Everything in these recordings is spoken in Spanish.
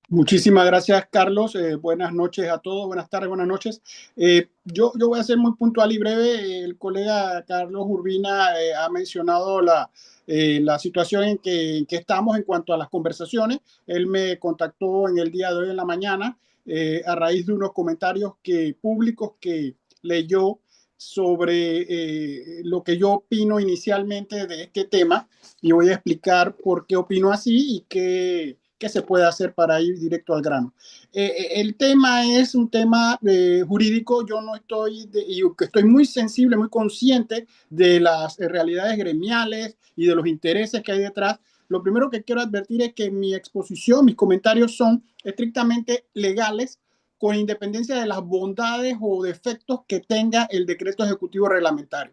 Muchísimas gracias, Carlos. Buenas noches a todos, buenas tardes, buenas noches. Yo voy a ser muy puntual y breve. El colega Carlos Urbina ha mencionado la situación en que estamos en cuanto a las conversaciones. Él me contactó en el día de hoy en la mañana a raíz de unos comentarios públicos que leyó sobre lo que yo opino inicialmente de este tema, y voy a explicar por qué opino así y qué se puede hacer para ir directo al grano. El tema es un tema jurídico. Yo no estoy, y que estoy muy sensible, muy consciente de las realidades gremiales y de los intereses que hay detrás. Lo primero que quiero advertir es que mi exposición, mis comentarios son estrictamente legales, con independencia de las bondades o defectos que tenga el decreto ejecutivo reglamentario.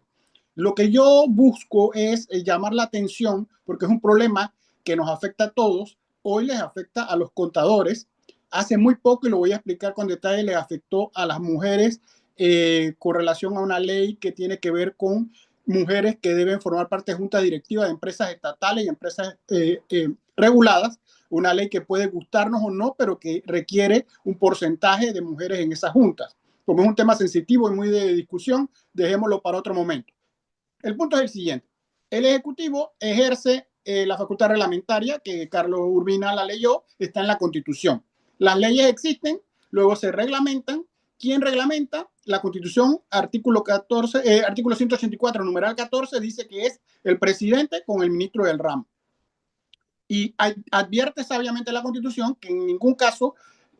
Lo que yo busco es llamar la atención, porque es un problema que nos afecta a todos. Hoy les afecta a los contadores. Hace muy poco, y lo voy a explicar con detalle, les afectó a las mujeres con relación a una ley que tiene que ver con mujeres que deben formar parte de junta directiva de empresas estatales y empresas reguladas. Una ley que puede gustarnos o no, pero que requiere un porcentaje de mujeres en esas juntas. Como es un tema sensitivo y muy de discusión, dejémoslo para otro momento. El punto es el siguiente. El Ejecutivo ejerce la facultad reglamentaria, que Carlos Urbina la leyó, está en la Constitución. Las leyes existen, luego se reglamentan. ¿Quién reglamenta? La Constitución, artículo 184, numeral 14, dice que es el presidente con el ministro del ramo. Y advierte sabiamente la Constitución que en ningún caso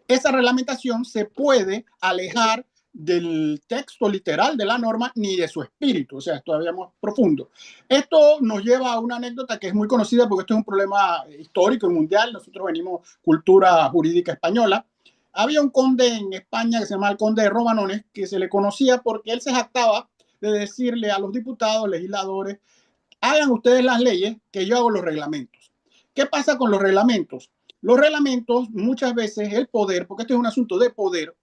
esa reglamentación se puede alejar del texto literal de la norma ni de su espíritu. O sea, es todavía más profundo. Esto nos lleva a una anécdota que es muy conocida, porque esto es un problema histórico y mundial. Nosotros venimos cultura jurídica española. Había un conde en España que se llama el conde de Romanones, que se le conocía porque él se jactaba de decirle a los diputados, legisladores: hagan ustedes las leyes, que yo hago los reglamentos. ¿Qué pasa con los reglamentos? Los reglamentos, muchas veces el poder, porque esto es un asunto de poder,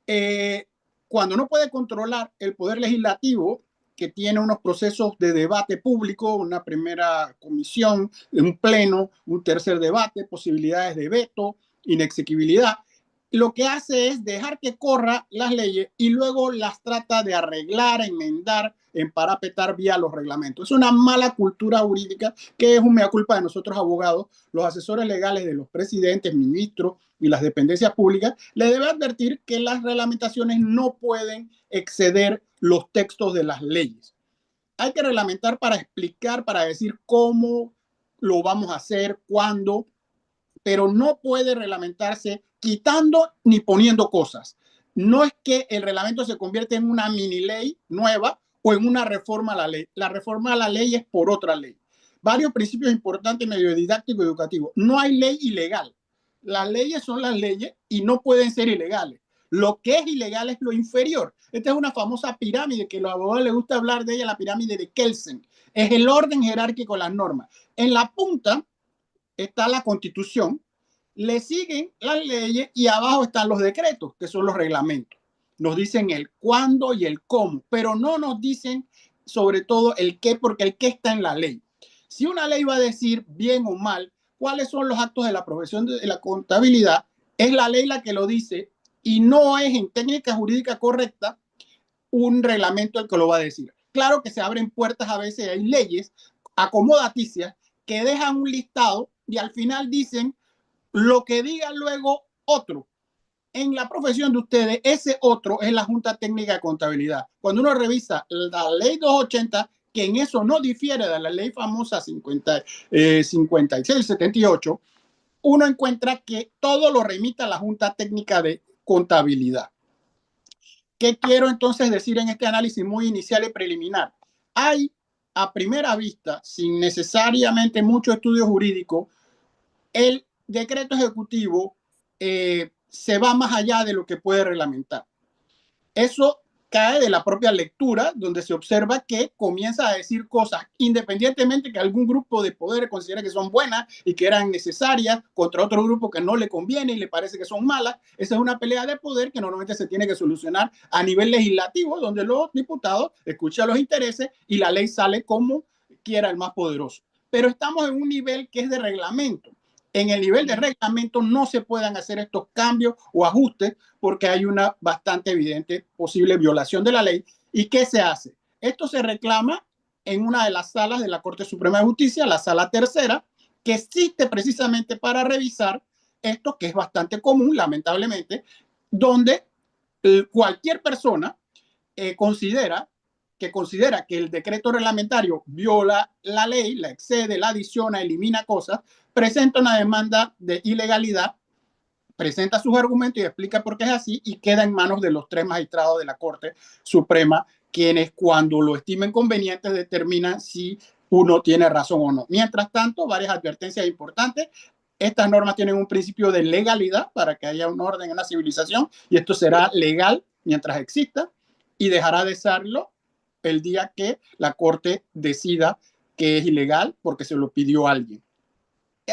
eh, cuando no puede controlar el poder legislativo, que tiene unos procesos de debate público, una primera comisión, un pleno, un tercer debate, posibilidades de veto, inexequibilidad, lo que hace es dejar que corra las leyes y luego las trata de arreglar, enmendar, emparapetar vía los reglamentos. Es una mala cultura jurídica que es un mea culpa de nosotros abogados, los asesores legales de los presidentes, ministros y las dependencias públicas. Le debe advertir que las reglamentaciones no pueden exceder los textos de las leyes. Hay que reglamentar para explicar, para decir cómo lo vamos a hacer, cuándo, pero no puede reglamentarse quitando ni poniendo cosas. No es que el reglamento se convierte en una mini ley nueva o en una reforma a la ley. La reforma a la ley es por otra ley. Varios principios importantes, medio didáctico y educativo. No hay ley ilegal. Las leyes son las leyes y no pueden ser ilegales. Lo que es ilegal es lo inferior. Esta es una famosa pirámide que a los abogados les gusta hablar de ella, la pirámide de Kelsen. Es el orden jerárquico de las normas. En la punta está la Constitución, le siguen las leyes y abajo están los decretos, que son los reglamentos. Nos dicen el cuándo y el cómo, pero no nos dicen sobre todo el qué, porque el qué está en la ley. Si una ley va a decir bien o mal cuáles son los actos de la profesión de la contabilidad, es la ley la que lo dice, y no es en técnica jurídica correcta un reglamento el que lo va a decir. Claro que se abren puertas a veces, hay leyes acomodaticias que dejan un listado y al final dicen lo que diga luego otro. En la profesión de ustedes, ese otro es la Junta Técnica de Contabilidad. Cuando uno revisa la ley 280, que en eso no difiere de la ley famosa 56-78, uno encuentra que todo lo remite a la Junta Técnica de Contabilidad. ¿Qué quiero entonces decir en este análisis muy inicial y preliminar? Hay, a primera vista, sin necesariamente mucho estudio jurídico, el decreto ejecutivo se va más allá de lo que puede reglamentar. Eso cae de la propia lectura, donde se observa que comienza a decir cosas, independientemente que algún grupo de poder considere que son buenas y que eran necesarias, contra otro grupo que no le conviene y le parece que son malas. Esa es una pelea de poder que normalmente se tiene que solucionar a nivel legislativo, donde los diputados escuchan los intereses y la ley sale como quiera el más poderoso. Pero estamos en un nivel que es de reglamento. en el nivel de reglamento no se puedan hacer estos cambios o ajustes porque hay una bastante evidente posible violación de la ley. ¿Y qué se hace? Esto se reclama en una de las salas de la Corte Suprema de Justicia, la sala tercera, que existe precisamente para revisar esto, que es bastante común, lamentablemente, donde cualquier persona considera que el decreto reglamentario viola la ley, la excede, la adiciona, elimina cosas, presenta una demanda de ilegalidad, presenta sus argumentos y explica por qué es así y queda en manos de los 3 magistrados de la Corte Suprema, quienes cuando lo estimen conveniente determinan si uno tiene razón o no. Mientras tanto, varias advertencias importantes. Estas normas tienen un principio de legalidad para que haya un orden en la civilización y esto será legal mientras exista y dejará de serlo el día que la Corte decida que es ilegal porque se lo pidió alguien.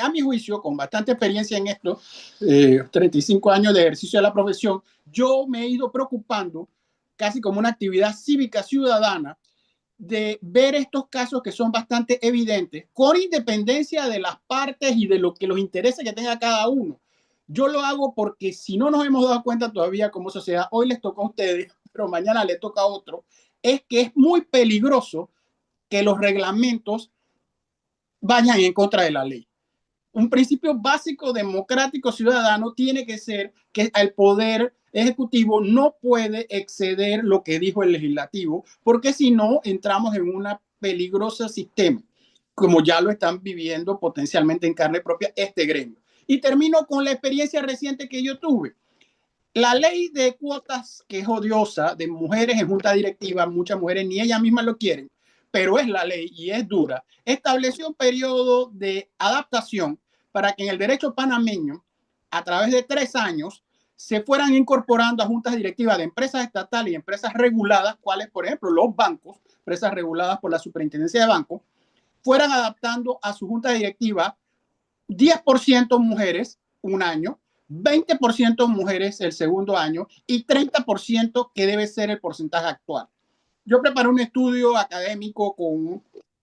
A mi juicio, con bastante experiencia en esto, 35 años de ejercicio de la profesión, yo me he ido preocupando casi como una actividad cívica ciudadana de ver estos casos que son bastante evidentes, con independencia de las partes y de lo que los intereses que tenga cada uno. Yo lo hago porque si no nos hemos dado cuenta todavía como sociedad, hoy les toca a ustedes, pero mañana les toca a otro, es que es muy peligroso que los reglamentos vayan en contra de la ley. Un principio básico democrático ciudadano tiene que ser que el poder ejecutivo no puede exceder lo que dijo el legislativo, porque si no entramos en un peligroso sistema, como ya lo están viviendo potencialmente en carne propia este gremio. Y termino con la experiencia reciente que yo tuve. La ley de cuotas, que es odiosa, de mujeres en junta directiva, muchas mujeres ni ellas mismas lo quieren, pero es la ley y es dura, estableció un periodo de adaptación para que en el derecho panameño, a través de 3 años, se fueran incorporando a juntas directivas de empresas estatales y empresas reguladas, cuales, por ejemplo, los bancos, empresas reguladas por la Superintendencia de Bancos, fueran adaptando a su junta directiva 10% mujeres un año, 20% mujeres el segundo año y 30% que debe ser el porcentaje actual. Yo preparé un estudio académico con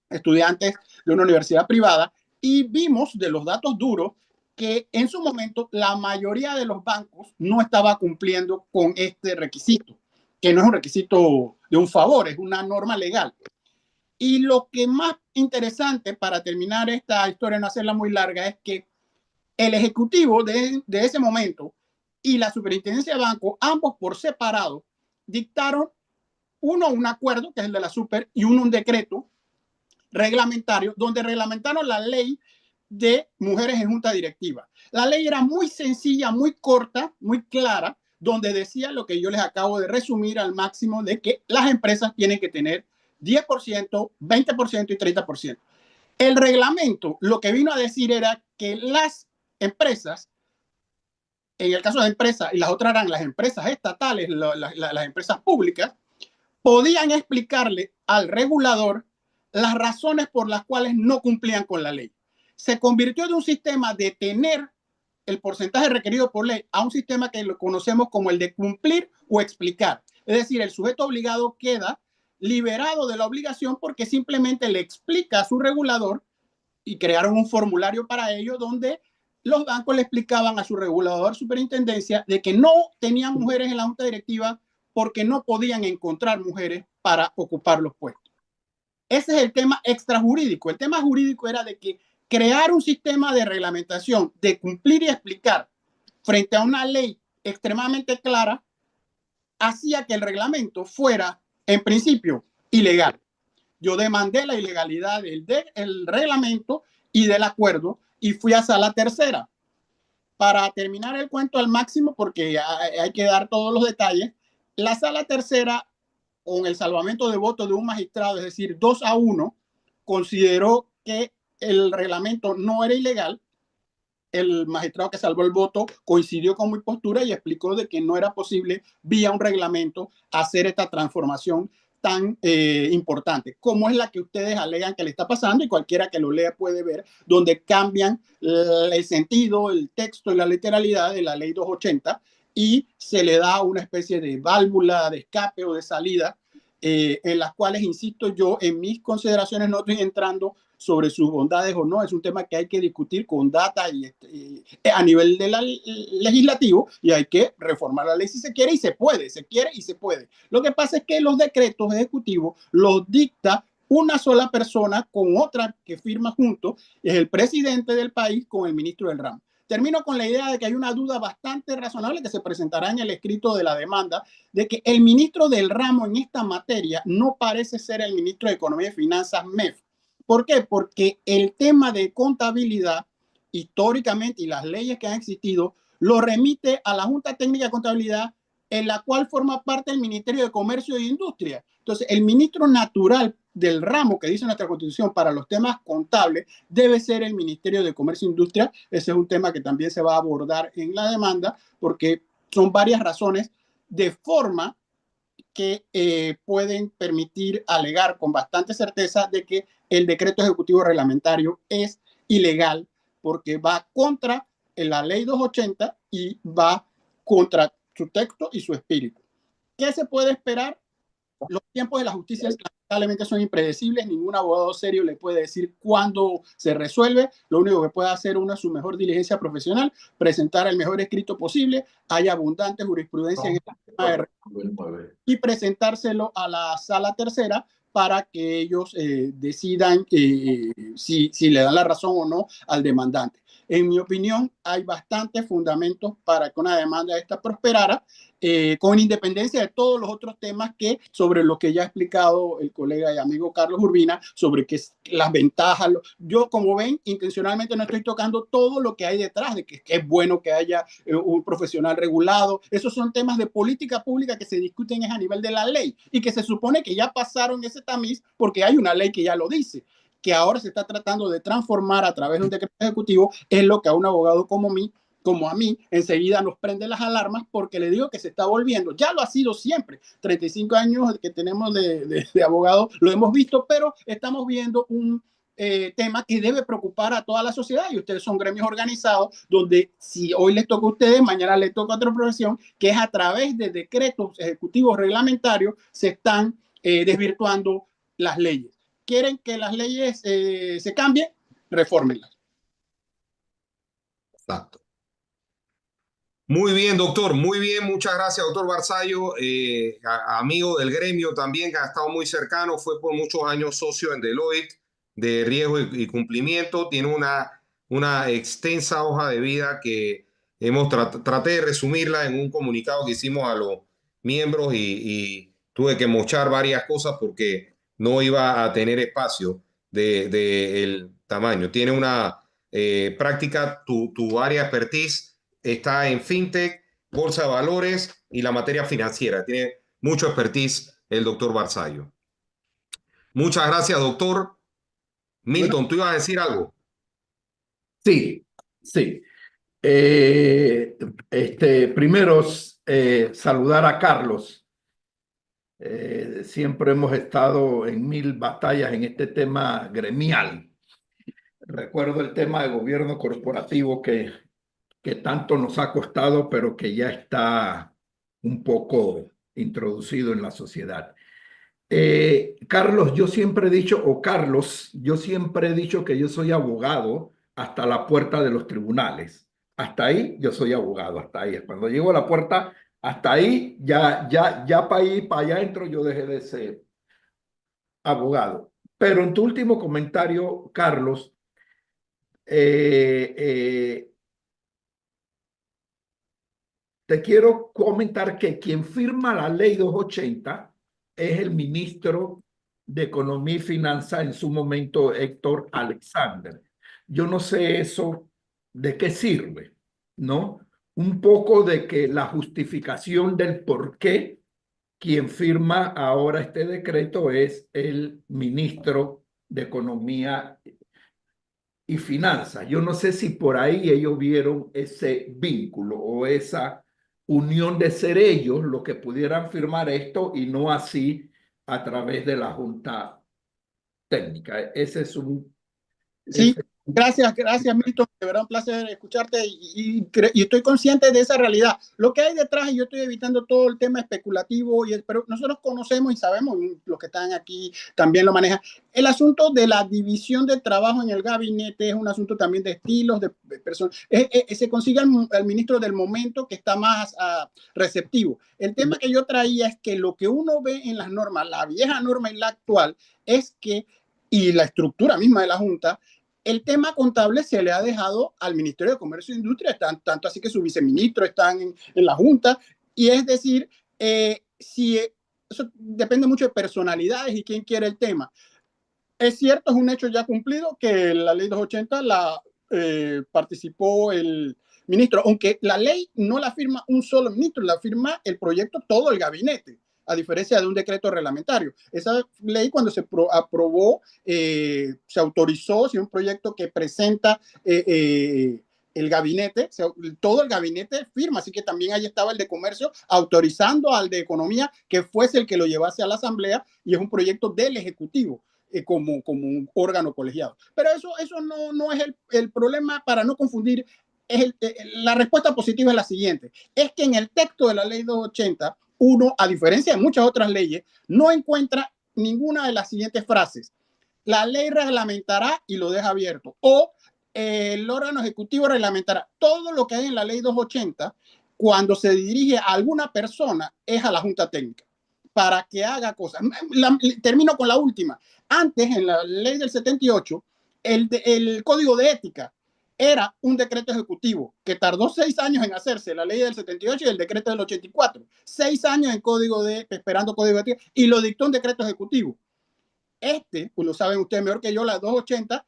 estudiantes de una universidad privada y vimos de los datos duros que en su momento la mayoría de los bancos no estaba cumpliendo con este requisito, que no es un requisito de un favor, es una norma legal. Y lo que más interesante para terminar esta historia, no hacerla muy larga, es que el ejecutivo de ese momento y la superintendencia de banco, ambos por separado, dictaron un acuerdo, que es el de la super, y un decreto reglamentario, donde reglamentaron la ley de mujeres en junta directiva. La ley era muy sencilla, muy corta, muy clara, donde decía lo que yo les acabo de resumir al máximo de que las empresas tienen que tener 10%, 20% y 30%. El reglamento lo que vino a decir era que las empresas, en el caso de empresas, y las otras eran las empresas estatales, las empresas públicas, podían explicarle al regulador las razones por las cuales no cumplían con la ley. Se convirtió de un sistema de tener el porcentaje requerido por ley a un sistema que lo conocemos como el de cumplir o explicar. Es decir, el sujeto obligado queda liberado de la obligación porque simplemente le explica a su regulador y crearon un formulario para ello donde los bancos le explicaban a su regulador superintendencia de que no tenían mujeres en la junta directiva porque no podían encontrar mujeres para ocupar los puestos. Ese es el tema extrajurídico. El tema jurídico era de que crear un sistema de reglamentación, de cumplir y explicar frente a una ley extremadamente clara, hacía que el reglamento fuera, en principio, ilegal. Yo demandé la ilegalidad del reglamento y del acuerdo y fui a sala tercera. Para terminar el cuento al máximo, porque hay que dar todos los detalles, la sala tercera, con el salvamento de voto de un magistrado, es decir, 2-1, consideró que el reglamento no era ilegal. El magistrado que salvó el voto coincidió con mi postura y explicó de que no era posible vía un reglamento hacer esta transformación tan importante, como es la que ustedes alegan que le está pasando y cualquiera que lo lea puede ver, donde cambian el sentido, el texto y la literalidad de la ley 280 y se le da una especie de válvula de escape o de salida en las cuales, insisto yo, en mis consideraciones no estoy entrando sobre sus bondades o no. Es un tema que hay que discutir con data y a nivel de legislativo, y hay que reformar la ley si se quiere, y se puede, se quiere y se puede. Lo que pasa es que los decretos ejecutivos los dicta una sola persona con otra que firma junto, es el presidente del país con el ministro del ramo. Termino con la idea de que hay una duda bastante razonable que se presentará en el escrito de la demanda, de que el ministro del ramo en esta materia no parece ser el ministro de Economía y Finanzas, MEF. ¿Por qué? Porque el tema de contabilidad, históricamente, y las leyes que han existido, lo remite a la Junta Técnica de Contabilidad, en la cual forma parte el Ministerio de Comercio e Industria. Entonces, el ministro natural del ramo que dice nuestra Constitución para los temas contables debe ser el Ministerio de Comercio e Industria. Ese es un tema que también se va a abordar en la demanda, porque son varias razones de forma que pueden permitir alegar con bastante certeza de que el decreto ejecutivo reglamentario es ilegal, porque va contra la ley 280 y va contra su texto y su espíritu. ¿Qué se puede esperar? Los tiempos de la justicia lamentablemente son impredecibles. Ningún abogado serio le puede decir cuándo se resuelve. Lo único que puede hacer uno es su mejor diligencia profesional, presentar el mejor escrito posible. Hay abundante jurisprudencia en el tema de y presentárselo a la sala tercera para que ellos decidan si le dan la razón o no al demandante. En mi opinión, hay bastantes fundamentos para que una demanda esta prosperara, con independencia de todos los otros temas que sobre lo que ya ha explicado el colega y amigo Carlos Urbina, sobre que las ventajas. Yo, como ven, intencionalmente no estoy tocando todo lo que hay detrás, de que es bueno que haya un profesional regulado. Esos son temas de política pública que se discuten a nivel de la ley y que se supone que ya pasaron ese tamiz porque hay una ley que ya lo dice, que ahora se está tratando de transformar a través de un decreto ejecutivo. Es lo que a un abogado como a mí, enseguida nos prende las alarmas, porque le digo que se está volviendo, ya lo ha sido siempre, 35 años que tenemos de abogado, lo hemos visto, pero estamos viendo un tema que debe preocupar a toda la sociedad, y ustedes son gremios organizados donde si hoy les toca a ustedes, mañana les toca a otra profesión, que es a través de decretos ejecutivos reglamentarios se están desvirtuando las leyes. ¿Quieren que las leyes se cambien? Refórmenlas. Exacto. Muy bien, doctor, muy bien, muchas gracias, doctor Barzallo, amigo del gremio también, que ha estado muy cercano, fue por muchos años socio en Deloitte de riesgo y cumplimiento, tiene una extensa hoja de vida que traté de resumirla en un comunicado que hicimos a los miembros y tuve que mochar varias cosas porque no iba a tener espacio de el tamaño. Tiene una práctica, tu área de expertise está en fintech, bolsa de valores y la materia financiera. Tiene mucho expertise el doctor Barzallo. Muchas gracias, doctor. Milton, ¿tú ibas a decir algo? Sí, sí. Primero, saludar a Carlos. Siempre hemos estado en mil batallas en este tema gremial. Recuerdo el tema de gobierno corporativo que tanto nos ha costado, pero que ya está un poco introducido en la sociedad. Carlos, yo siempre he dicho, yo siempre he dicho que yo soy abogado hasta la puerta de los tribunales. Hasta ahí yo soy abogado, hasta ahí. Cuando llego a la puerta, hasta ahí, ya para ir para allá entro, yo dejé de ser abogado. Pero en tu último comentario, Carlos, te quiero comentar que quien firma la ley 280 es el ministro de Economía y Finanzas en su momento, Héctor Alexander. Yo no sé eso de qué sirve, ¿no? Un poco de que la justificación del por qué quien firma ahora este decreto es el ministro de Economía y Finanzas. Yo no sé si por ahí ellos vieron ese vínculo o esa unión de ser ellos los que pudieran firmar esto y no así a través de la Junta Técnica. Ese es un... Sí, Gracias, Milton. De verdad, un placer escucharte y estoy consciente de esa realidad. Lo que hay detrás, y yo estoy evitando todo el tema especulativo, pero nosotros conocemos y sabemos, los que están aquí también lo manejan, el asunto de la división de trabajo en el gabinete es un asunto también de estilos, de personas. Se consigue al ministro del momento que está más receptivo. El tema que yo traía es que lo que uno ve en las normas, la vieja norma y la actual, es que, y la estructura misma de la Junta, el tema contable se le ha dejado al Ministerio de Comercio e Industria, tanto así que sus viceministros están en la Junta, y es decir, si eso depende mucho de personalidades y quién quiere el tema. Es cierto, es un hecho ya cumplido que la ley 280 la participó el ministro, aunque la ley no la firma un solo ministro, la firma el proyecto todo el gabinete, a diferencia de un decreto reglamentario. Esa ley, cuando se aprobó, se autorizó, si un proyecto que presenta el gabinete, todo el gabinete firma, así que también ahí estaba el de comercio autorizando al de economía que fuese el que lo llevase a la asamblea, y es un proyecto del ejecutivo. Como un órgano colegiado. Pero eso no es el problema, para no confundir. La respuesta positiva es la siguiente: es que en el texto de la ley 280, uno, a diferencia de muchas otras leyes, no encuentra ninguna de las siguientes frases: la ley reglamentará, y lo deja abierto, o el órgano ejecutivo reglamentará. Todo lo que hay en la ley 280, cuando se dirige a alguna persona, es a la Junta Técnica para que haga cosas. Termino con la última. Antes, en la ley del 78, el código de ética era un decreto ejecutivo que tardó 6 años en hacerse, la ley del 78 y el decreto del 84. 6 años esperando código de ética, y lo dictó un decreto ejecutivo. Pues lo saben ustedes mejor que yo, la 280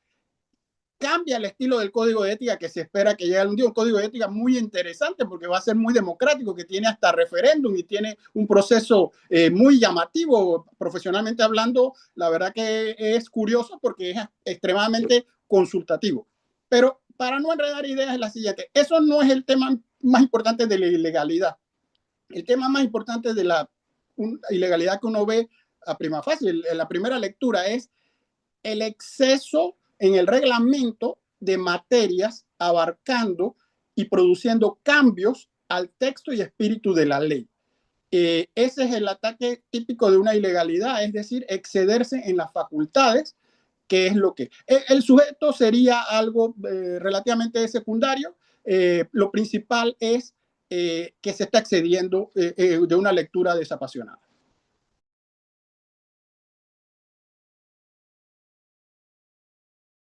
cambia el estilo del código de ética que se espera que llegue algún día. Un código de ética muy interesante porque va a ser muy democrático, que tiene hasta referéndum y tiene un proceso muy llamativo profesionalmente hablando. La verdad que es curioso porque es extremadamente consultativo. Pero para no enredar ideas, es la siguiente: eso no es el tema más importante de la ilegalidad. El tema más importante de la ilegalidad que uno ve a prima facie, en la primera lectura, es el exceso en el reglamento de materias abarcando y produciendo cambios al texto y espíritu de la ley. Ese es el ataque típico de una ilegalidad, es decir, excederse en las facultades, que es lo que... El sujeto sería algo relativamente secundario. Lo principal es que se está excediendo de una lectura desapasionada.